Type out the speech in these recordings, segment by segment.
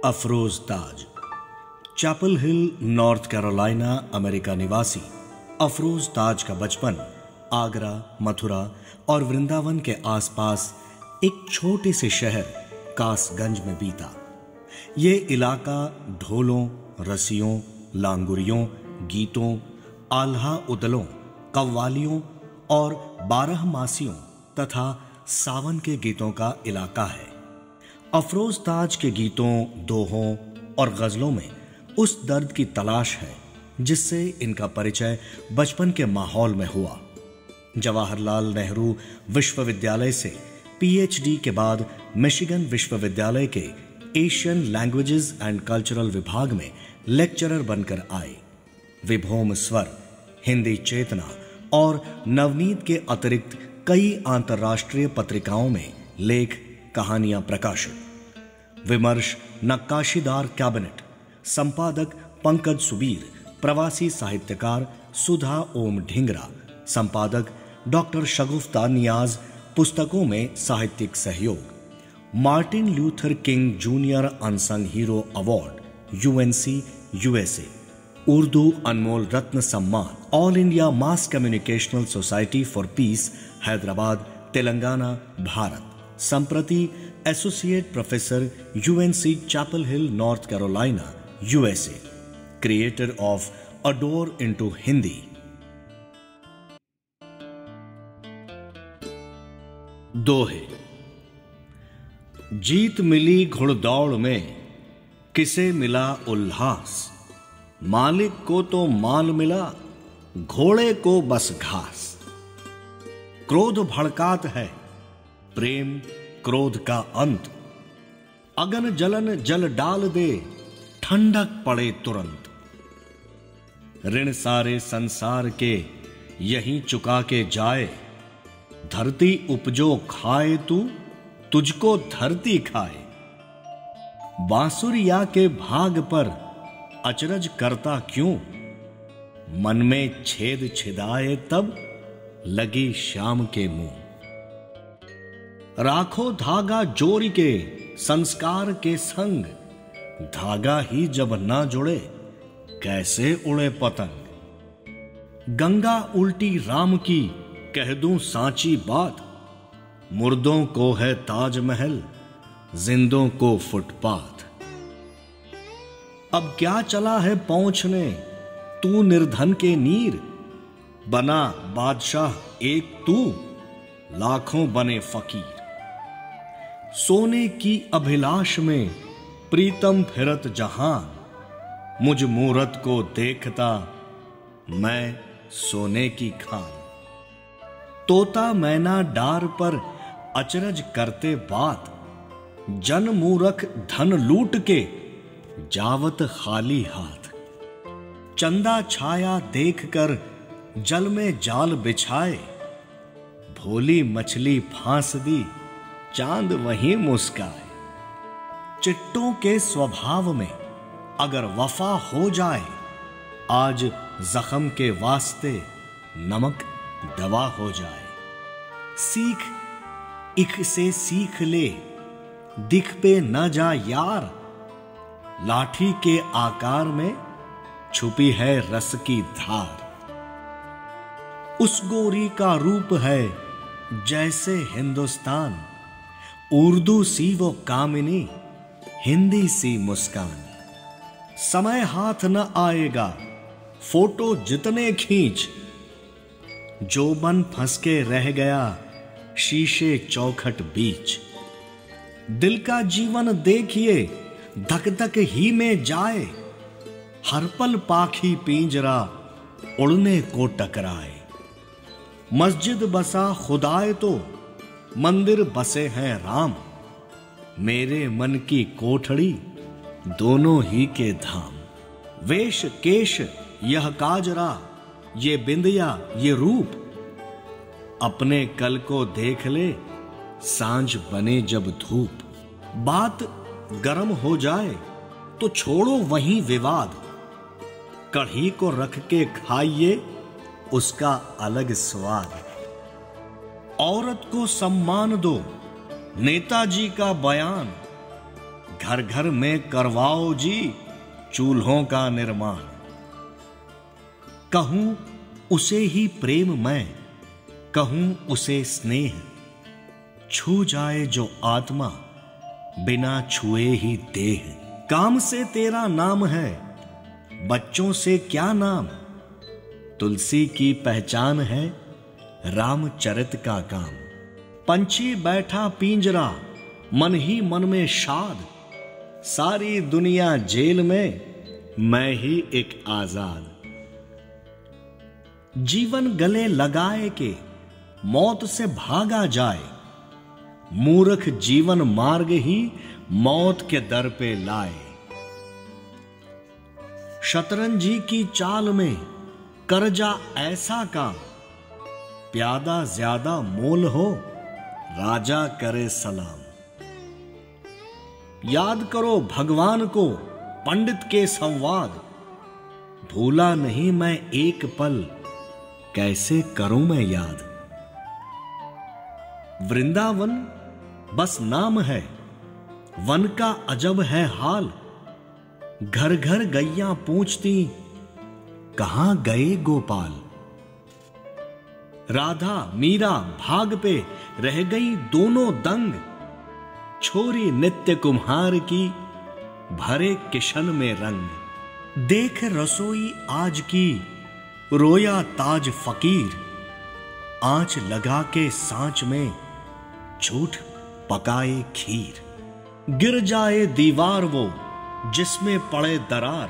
Afroz Taj. Chapel Hill, North Carolina, America निवासी अफरोज ताज का बचपन आगरा, मथुरा और वृंदावन के आसपास एक छोटे से शहर कासगंज में बीता। ये इलाका ढोलों, रसियों, लांगुरियों, गीतों, आल्हा उदलों, कव्वालियों और बारहमासियों तथा सावन के गीतों का इलाका है। अफरोज ताज के गीतों, दोहों और गजलों में उस दर्द की तलाश है जिससे इनका परिचय बचपन के माहौल में हुआ। जवाहरलाल नेहरू विश्वविद्यालय से पीएचडी के बाद मिशिगन विश्वविद्यालय के एशियन लैंग्वेजेस एंड कल्चरल विभाग में लेक्चरर बनकर आए। विभोम स्वर, हिंदी चेतना और नवनीत के अतिरिक्त कई अंतर्राष्ट्रीय पत्रिकाओं में लेख, कहानियां प्रकाशित। विमर्श, नक्काशीदार कैबिनेट, संपादक पंकज सुबीर, प्रवासी साहित्यकार सुधा ओम ढिंगरा, संपादक डॉक्टर शगुफ्ता नियाज, पुस्तकों में साहित्यिक सहयोग। Martin Luther King Junior unsung hero award, UNC, USA. Urdu अनमोल रत्न सम्मान, all India mass communicational society for peace, Hyderabad, Telangana, Bharat. संप्रति associate professor, UNC, Chapel Hill, North Carolina, USA. Creator of a door into Hindi. दोहे। जीत मिली घुड़दौड़ में, किसे मिला उल्लास। मालिक को तो माल मिला, घोड़े को बस घास। क्रोध भड़कात है, प्रेम क्रोध का अंत। अगन जलन जल डाल दे, ठंडक पड़े तुरंत। ऋण सारे संसार के यहीं चुका के जाए। धरती उपजो खाए तू, तुझको धरती खाए। बांसुरिया के भाग पर अचरज करता क्यों। मन में छेद छिदाए तब लगी शाम के मुंह। राखो धागा जोरी के संस्कार के संग। धागा ही जब ना जुड़े, कैसे उड़े पतंग। गंगा उल्टी राम की, कह दूं सांची बात। मुर्दों को है ताजमहल, जिंदों को फुटपाथ। अब क्या चला है पहुंचने, तू निर्धन के नीर। बना बादशाह एक तू, लाखों बने फकीर। सोने की अभिलाष में प्रीतम फिरत जहान। मुझ मूरत को देखता, मैं सोने की खान। तोता मैना डार पर अचरज करते बात। जन मूरख धन लूट के, जावत खाली हाथ। चंदा छाया देखकर जल में जाल बिछाए। भोली मछली फांस दी, चांद वहीं मुस्काए। चिट्टों के स्वभाव में अगर वफा हो जाए, आज जख्म के वास्ते नमक दवा हो जाए। सीख इख से सीख ले, दिख पे न जा यार। लाठी के आकार में छुपी है रस की धार। उस गोरी का रूप है जैसे हिंदुस्तान। उर्दू सी वो कामिनी, हिंदी सी मुस्कान। समय हाथ न आएगा, फोटो जितने खींच। जो मन फंस के रह गया, शीशे चौखट बीच। दिल का जीवन देखिए, धक धक ही में जाए। हर पल पाखी पिंजरा, उड़ने को टकराए। मस्जिद बसा खुदाए तो, मंदिर बसे हैं राम। मेरे मन की कोठड़ी, दोनों ही के धाम। वेश केश यह काजरा, ये बिंदिया ये रूप। अपने कल को देख ले, सांझ बने जब धूप। बात गरम हो जाए तो छोड़ो वहीं विवाद। कढ़ी को रख के खाइए, उसका अलग स्वाद। औरत को सम्मान दो, नेताजी का बयान। घर घर में करवाओ जी चूल्हों का निर्माण। कहूं उसे ही प्रेम मैं, कहूं उसे स्नेह, छू जाए जो आत्मा बिना छुए ही देह। काम से तेरा नाम है, बच्चों से क्या नाम, तुलसी की पहचान है रामचरित का काम। पंछी बैठा पिंजरा, मन ही मन में शाद, सारी दुनिया जेल में, मैं ही एक आजाद। जीवन गले लगाए के मौत से भागा जाए, मूर्ख जीवन मार्ग ही मौत के दर पे लाए। शतरंजी की चाल में कर जा ऐसा काम, प्यादा ज्यादा मोल हो राजा करे सलाम। याद करो भगवान को पंडित के संवाद, भूला नहीं मैं एक पल, कैसे करूं मैं याद। वृंदावन बस नाम है, वन का अजब है हाल, घर घर गैया पूछती कहां गए गोपाल। राधा मीरा भाग पे रह गई दोनों दंग, छोरी नित्य कुम्हार की भरे किशन में रंग। देख रसोई आज की रोया ताज फकीर, आंच लगा के सांच में झूठ पकाए खीर। गिर जाए दीवार वो जिसमें पड़े दरार,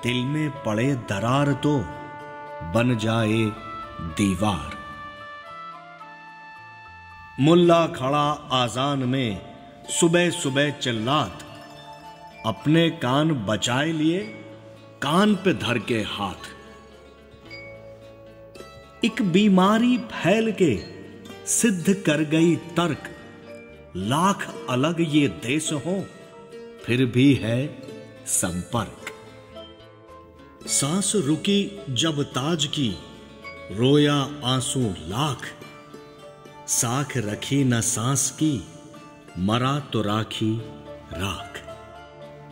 दिल में पड़े दरार तो बन जाए दीवार। मुल्ला खड़ा आजान में सुबह सुबह चिल्लात, अपने कान बचाए लिए कान पे धर के हाथ। एक बीमारी फैल के सिद्ध कर गई तर्क, लाख अलग ये देश हो फिर भी है संपर्क। सांस रुकी जब ताज की रोया आंसू लाख, साख रखी न सांस की मरा तो राखी राख।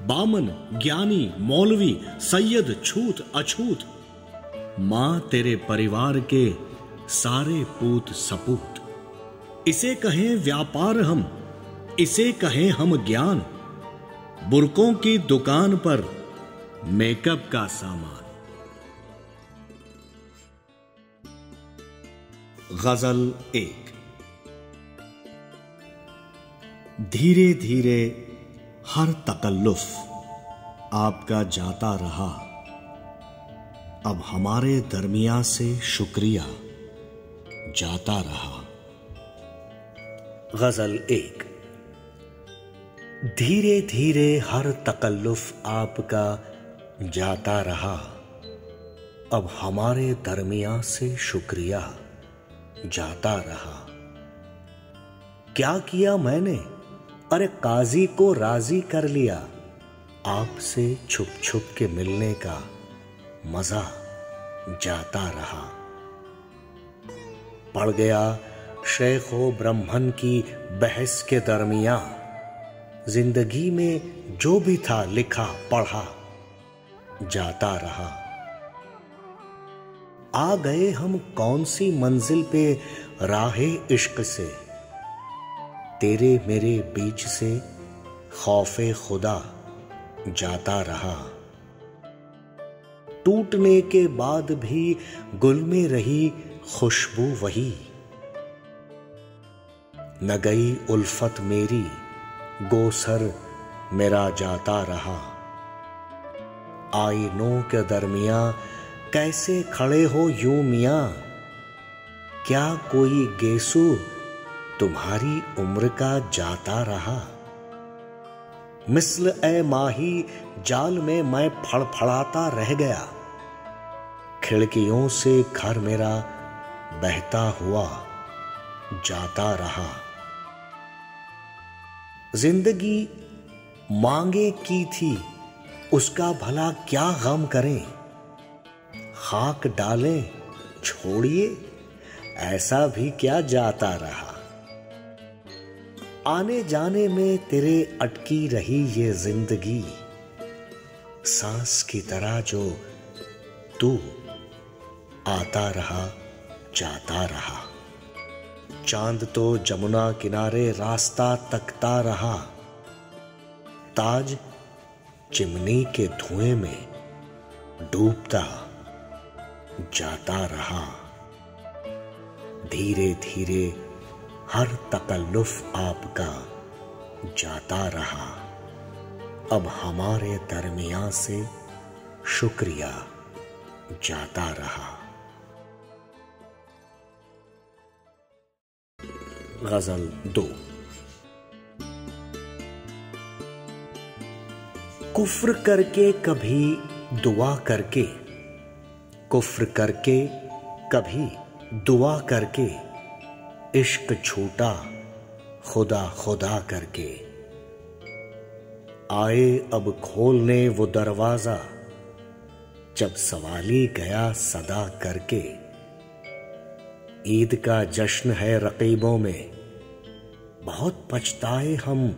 बामन ज्ञानी मौलवी सैयद छूत अछूत, मां तेरे परिवार के सारे पूत सपूत। इसे कहें व्यापार हम, इसे कहें हम ज्ञान, बुरकों की दुकान पर मेकअप का सामान। गजल 1। धीरे धीरे हर तकल्लुफ आपका जाता रहा, अब हमारे दरमियां से शुक्रिया जाता रहा। गजल 1। धीरे धीरे हर तकल्लुफ आपका जाता रहा, अब हमारे दरमियां से शुक्रिया जाता रहा। क्या किया मैंने, अरे काजी को राजी कर लिया, आपसे छुप छुप के मिलने का मजा जाता रहा। पड़ गया शेखो ब्रह्मन की बहस के दरमियां, जिंदगी में जो भी था लिखा पढ़ा जाता रहा। आ गए हम कौन सी मंजिल पे राहे इश्क से, तेरे मेरे बीच से खौफे खुदा जाता रहा। टूटने के बाद भी गुल में रही खुशबू वही, न गई उल्फत मेरी गोसर मेरा जाता रहा। आईनों के दरमियां कैसे खड़े हो यूं मियां, क्या कोई गेसू तुम्हारी उम्र का जाता रहा। मिस्ल ए माही जाल में मैं फड़फड़ाता रह गया, खिड़कियों से घर मेरा बहता हुआ जाता रहा। जिंदगी मांगे की थी उसका भला क्या गम करें, खाक डालें छोड़िए ऐसा भी क्या जाता रहा। आने जाने में तेरे अटकी रही ये जिंदगी, सांस की तरह जो तू आता रहा जाता रहा। चांद तो जमुना किनारे रास्ता तकता रहा, ताज चिमनी के धुएं में डूबता जाता रहा। धीरे धीरे हर तकल्लुफ आपका जाता रहा। अब हमारे दरमियां से शुक्रिया जाता रहा। गजल 2। कुफ्र करके कभी दुआ करके, कुफ्र करके कभी दुआ करके, इश्क छूटा खुदा खुदा करके। आए अब खोलने वो दरवाजा, जब सवाली गया सदा करके। ईद का जश्न है रकीबों में, बहुत पछताए हम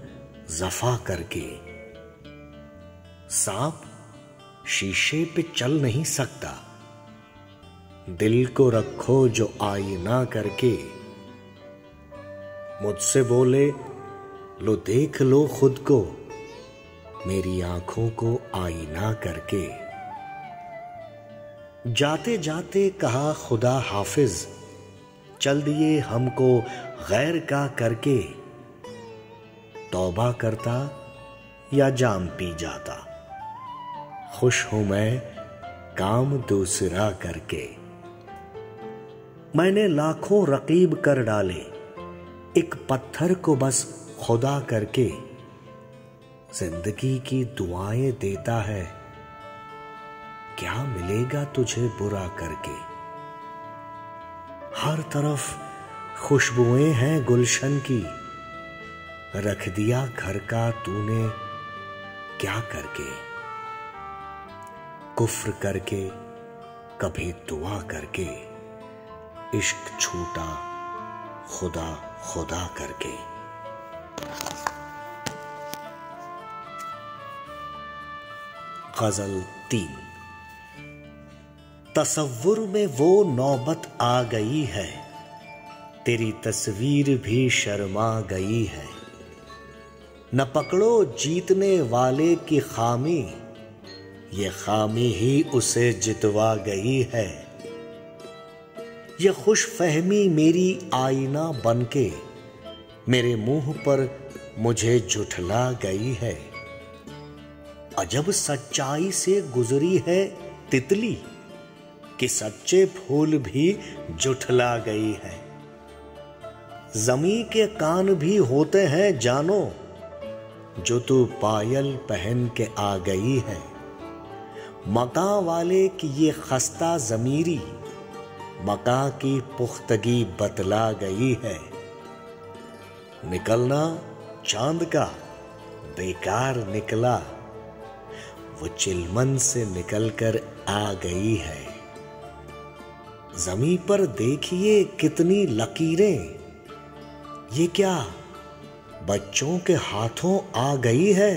जफा करके। सांप शीशे पे चल नहीं सकता, दिल को रखो जो आईना करके। मुझसे बोले लो देख लो खुद को, मेरी आंखों को आईना करके। जाते जाते कहा खुदा हाफिज, चल दिए हमको गैर का करके। तौबा करता या जाम पी जाता, खुश हूं मैं काम दूसरा करके। मैंने लाखों रकीब कर डाले, एक पत्थर को बस खुदा करके। जिंदगी की दुआएं देता है, क्या मिलेगा तुझे बुरा करके। हर तरफ खुशबुएं हैं गुलशन की, रख दिया घर का तूने क्या करके। कुफ्र करके कभी दुआ करके, इश्क छूटा खुदा खुदा करके। गजल 3। तसव्वुर में वो नौबत आ गई है, तेरी तस्वीर भी शर्मा गई है। न पकड़ो जीतने वाले की खामी, ये खामी ही उसे जितवा गई है। ये खुश फहमी मेरी आईना बनके, मेरे मुंह पर मुझे झुठला गई है। अजब सच्चाई से गुजरी है तितली, कि सच्चे फूल भी झुठला गई है। जमी के कान भी होते हैं जानो, जो तू पायल पहन के आ गई है। मका वाले की ये खस्ता जमीरी, मका की पुख्तगी बतला गई है। निकलना चांद का बेकार निकला, वो चिलमन से निकलकर आ गई है। जमीन पर देखिए कितनी लकीरें, ये क्या बच्चों के हाथों आ गई है।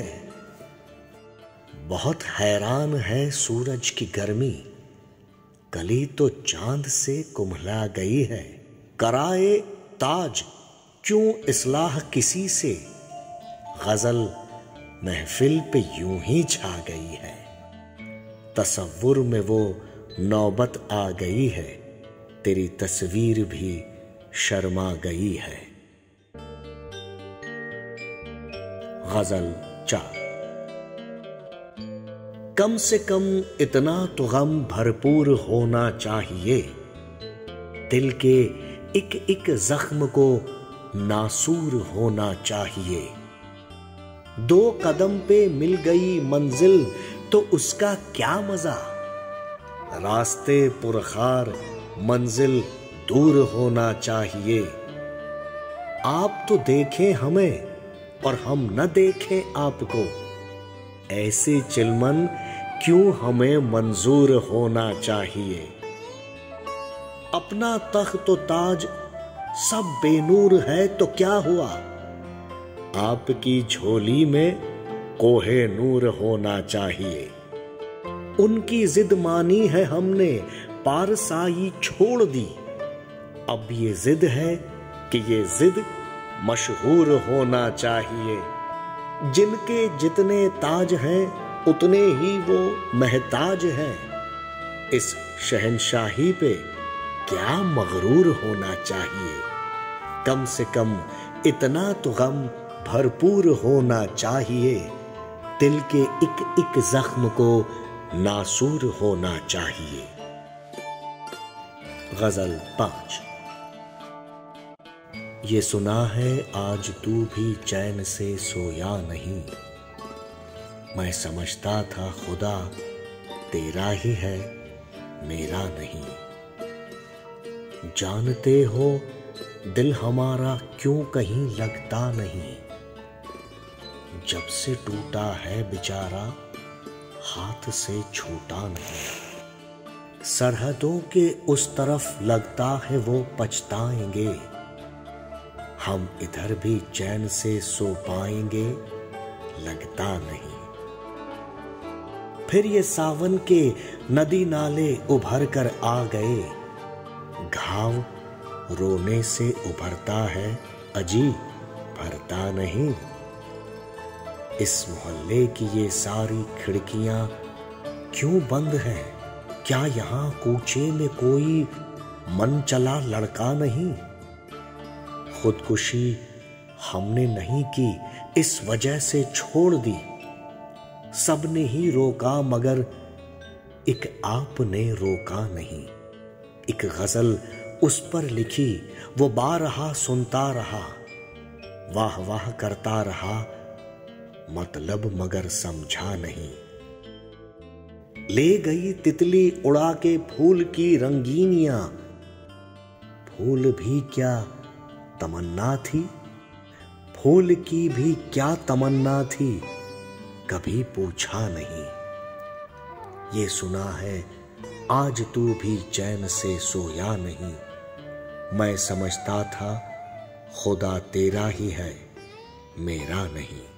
बहुत हैरान है सूरज की गर्मी, कली तो चांद से कुम्हला गई है। कराए ताज क्यों इस्लाह किसी से, गजल महफिल पे यूं ही छा गई है। तसव्वुर में वो नौबत आ गई है, तेरी तस्वीर भी शर्मा गई है। गजल 4। कम से कम इतना तो गम भरपूर होना चाहिए, दिल के एक एक जख्म को नासूर होना चाहिए। 2 कदम पे मिल गई मंजिल तो उसका क्या मजा, रास्ते पुरखार मंजिल दूर होना चाहिए। आप तो देखें हमें और हम न देखें आपको, ऐसे चिलमन क्यों हमें मंजूर होना चाहिए। अपना तख्त तो ताज सब बेनूर है तो क्या हुआ, आपकी झोली में कोहे नूर होना चाहिए। उनकी जिद मानी है हमने, पारसाई छोड़ दी। अब ये जिद है कि ये जिद मशहूर होना चाहिए। जिनके जितने ताज हैं उतने ही वो महताज हैं। इस शहंशाही पे क्या मगरूर होना चाहिए। कम से कम इतना तो गम भरपूर होना चाहिए। दिल के एक एक जख्म को नासूर होना चाहिए। गजल 5। ये सुना है आज तू भी चैन से सोया नहीं। मैं समझता था खुदा तेरा ही है, मेरा नहीं। जानते हो दिल हमारा क्यों कहीं लगता नहीं। जब से टूटा है बेचारा हाथ से छूटा नहीं। सरहदों के उस तरफ लगता है वो पछताएंगे। हम इधर भी चैन से सो पाएंगे, लगता नहीं। फिर ये सावन के नदी नाले उभर कर आ गए। घाव रोने से उभरता है, अजी भरता नहीं। इस मोहल्ले की ये सारी खिड़कियां क्यों बंद हैं। क्या यहां कूचे में कोई मन चला लड़का नहीं। खुदकुशी हमने नहीं की, इस वजह से छोड़ दी। सबने ही रोका मगर एक आपने रोका नहीं। एक गजल उस पर लिखी, वो बारहा सुनता रहा। वाह वाह करता रहा, मतलब मगर समझा नहीं। ले गई तितली उड़ा के फूल की रंगीनियां। फूल भी क्या तमन्ना थी, फूल की भी क्या तमन्ना थी, कभी पूछा नहीं। ये सुना है आज तू भी चैन से सोया नहीं। मैं समझता था खुदा तेरा ही है, मेरा नहीं।